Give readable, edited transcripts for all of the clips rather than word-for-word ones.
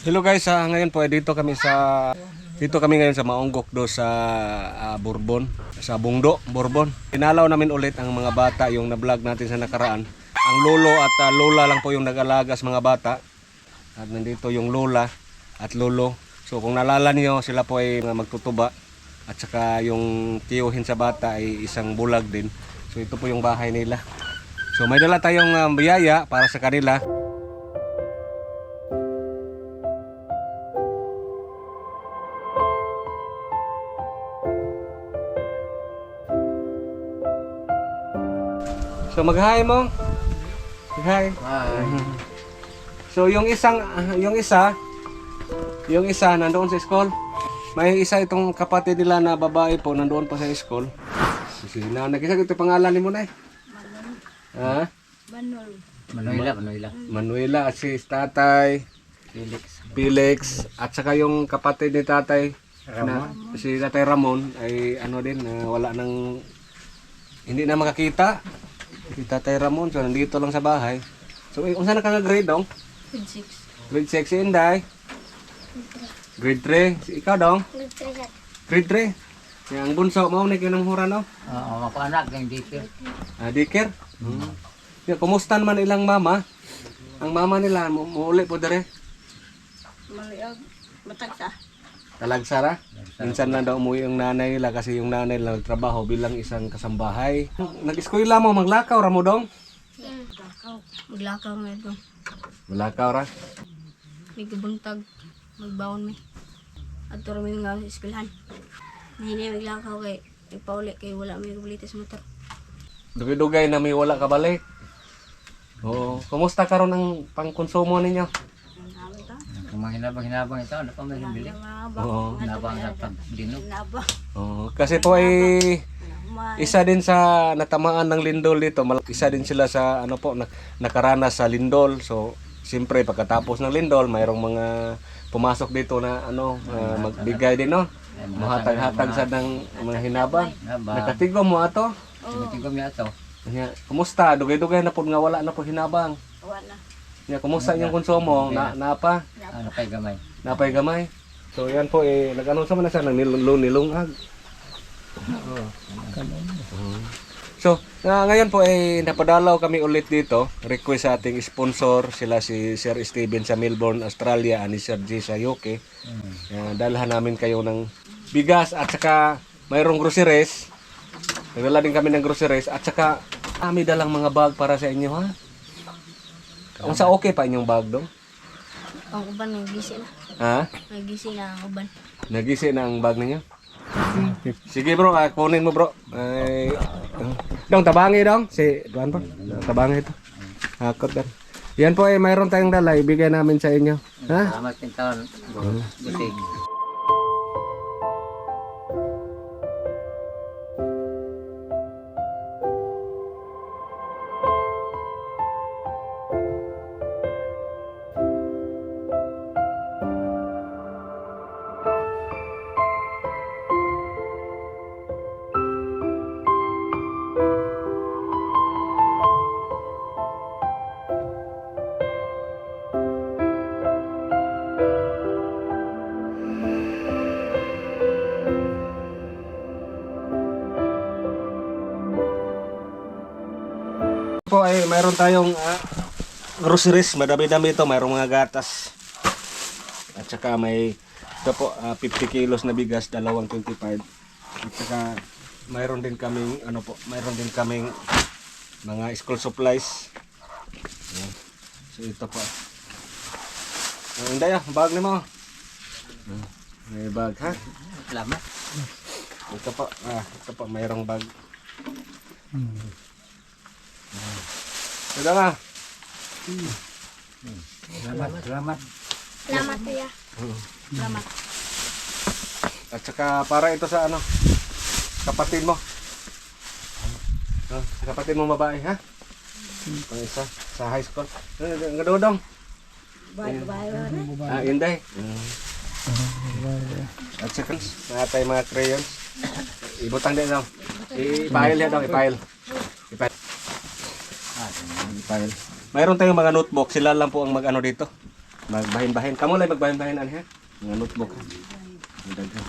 Hello guys, ngayon po dito kami ngayon sa Maonggok do sa Bourbon, sa Bungdo, Bourbon. Pinalaw namin ulit ang mga bata yung na-vlog natin sa nakaraan. Ang lolo at lola lang po yung nag-alaga sa mga bata. At nandito yung lola at lolo. So kung nalala niyo, sila po ay magtutuba. At saka yung tiyuhin sa bata ay isang bulag din. So ito po yung bahay nila. So may dala tayong biyaya para sa kanila. So mag-hi mo. Mag-hi. Hi. So yung isa nandoon sa school. May isa itong kapatid nila na babae po nandoon pa sa school. Si nanay, kisa ito pangalan ni mo na eh. Ha? Manuela. Manuela at si tatay Felix at saka yung kapatid ni tatay na si tatay Ramon ay ano din wala nang hindi na makakita. Si tatay Ramon so nandito lang sa bahay. So unsa na ka nga grade dong? Grade 6. Grade 6 si Inday. Grade 3. Si ikaw dong? Grade 3. Yang bunso mo ni kinang hura no? Oo, mapaanak ng dikir. Dikir. Ya, kumusta naman ilang mama? Ang mama nila muuli po dire. Maliog. Matagsa. Talagsara. Minsan na daw umuwi yung nanay nila kasi yung nanay nila nagtrabaho bilang isang kasambahay. Nag-eskwela mo, maglakaw ra mo dong? Maglakaw. Maglakaw nga ito. Maglakaw ra. May kabuntag. Magbawon may. At turo may nga sa eskwelahan. Hindi maglakaw kay ipauli kay wala may kublitas motor. Dugay-dugay na may wala ka balik. Oo. Kumusta karon ang pangkonsumo ninyo? Ang sabi ka? Kung mahinabang ito, ano pa may bili? Oo. Hinabang sa pagdinog. Naba. Oo. Kasi po ay isa din sa natamaan ng lindol dito. Isa din sila sa ano po nakaranas sa lindol. So siyempre pagkatapos ng lindol, mayroong mga pumasok dito na magbigay din no. Mahatag-hatag sa ng mga hinabang. Nakatigom mo ato. Tingko mi ato. Nya, kumusta? Dugay-dugay na po nga wala na po hinabang. Wala. Nya, kumusta inyong konsumo? Napa? Ano kay gamay? Napay gamay. So yan po nag-ano sa man na sa nilungag. So, ngayon po napadalaw kami ulit dito. Request sa ating sponsor, sila si Sir Steven sa Melbourne, Australia, ani Sir G sa UK. Dalhan namin kayo ng bigas at saka mayroong groceries. Nagdala din kami ng groceries at saka may dalang mga bag para sa inyo ha. Kung sa okay pa inyong bag dong? Ang uban nagisi na. Ha? Nagisi na ang uban. Nagisi na ang bag ninyo? Sige bro, kunin mo bro. Dong, tabangi dong. Si Duan po. Tabangi ito. Hakot dan. Yan po mayroon tayong dala. Ibigay namin sa inyo. Ha? Salamat din taon. Busig. Po mayroon tayong groceries, madami-dami ito, mayroong mga gatas. At saka may ito po 50 kilos na bigas, dalawang 25. At saka mayroon din kaming mga school supplies. Ayan. So ito po. Inday bag ni mo. May bag ha. Salamat. Ito po mayroong bag. Sudah nga. Salamat. Salamat kuya. Salamat. At saka para ito sa kapatid mo. Sa kapatid mo babae ha? Pang isa sa high school. Nga dodong. Bye. Inday. At saka natay mga crayons. Ibutang din daw. Ipail yan daw, ipail. File. Mayroon tayong mga notebook, sila lang po ang mag-ano dito. magbahin-bahin. Kamo lang magbahin-bahin ani ha. Mga notebook ha. Ang daghan.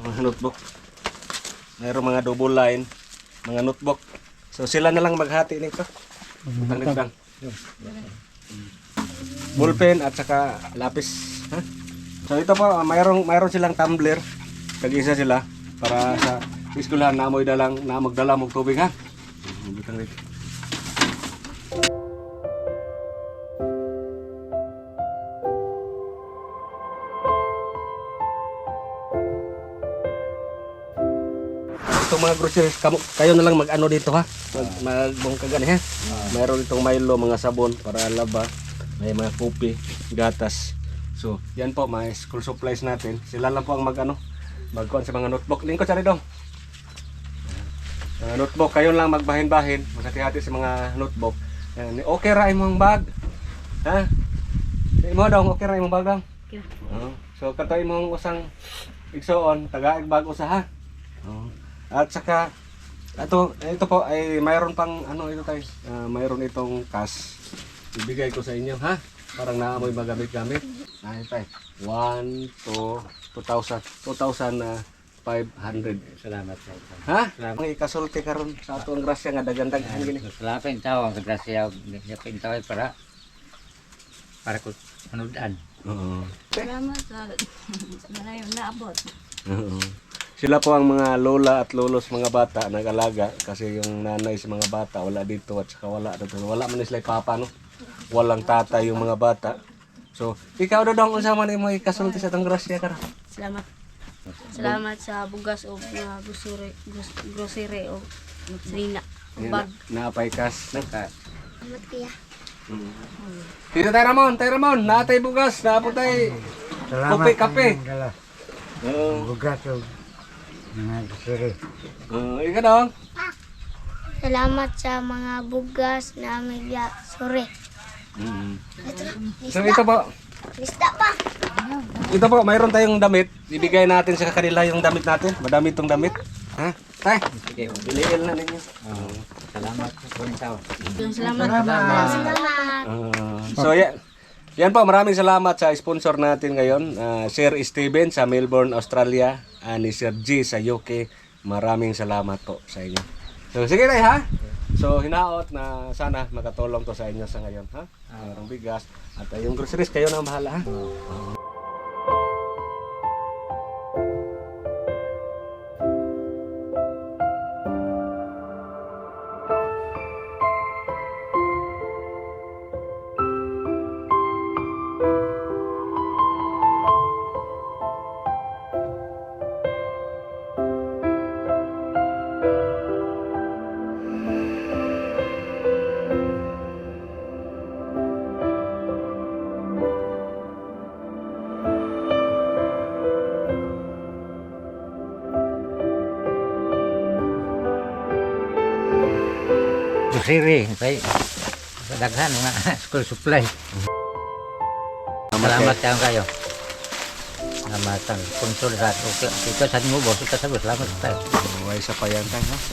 Mga notebook. Mayroong mga double line, mga notebook. So sila na lang maghati nito. Butang. Ballpen at saka lapis, ha? So ito po, mayroon silang tumbler. Tag-isa sila para sa eskwelahan na amoy dalang na magdala mong tubig ha. Butang dito. Itong mga groceries, kayo na lang mag-ano dito ha. Magbungkagan ha. Mayroon itong Milo, mga sabon para laba. May mga kopi, gatas. So, yan po, mga school supplies natin. Sila lang po ang magkuhan sa mga notebook. Lingkod sa rin notebook, kayo lang magbahin-bahin. Maghati-hati sa mga notebook. Yan. Okay ra imong bag. Ha? Imo daw, okay ra imong bag daw. Okay. So, kato imong usang igsoon, tagaig bag usa ha. At saka ito po ay mayroon pang ito tayo. Mayroon itong cash. Ibigay ko sa inyo ha. Parang naamoy magamit-gamit. Ito tayo. 2,500. Salamat sa ito. Ha? Ang ikasulti karon sa ato ang grasya nga dagan-dagan gini. Salamat ang tao ang kagrasya yapin tao para ko manudan. Oo. Salamat sa malayo naabot. Oo. Sila po ang mga lola at lolos mga bata nag-alaga kasi yung nanay sa mga bata wala dito at saka wala man sila papa no. Walang tatay yung mga bata. So, ikaw daw ang unsa man imong ikasulti sa tong grasya kara. Salamat. Salamat sa bugas o mga grocery o sarina. Bag. Naapay kas na ka. Salamat kuya. Dito tayo Ramon, natay bugas, naapotay kape. Oo. Bugat o mga siri. Ikaw daw. Salamat sa mga bugas na amigya sore. So ito po, Lista pa. mayroon tayong damit. Ibigay natin sa kanila yung damit natin. Madami itong damit. Ha? Tay, Sige, biliin na ninyo. salamat sa tao. Salamat. So yan po, maraming salamat sa sponsor natin ngayon. Sir Steven sa Melbourne, Australia. Ni Sir G sa UK. Maraming salamat po sa inyo. So sige tayo ha. So hinaot na sana makatulong to sa inyo sa ngayon ha. Ang bigas at yung groceries kayo na ang bahala ha. Siri, kay daghan mga school supply. Salamat kayo. Salamat ang sponsor sa ito sa mo boss, salamat tayo. Way sa payan tayo ha.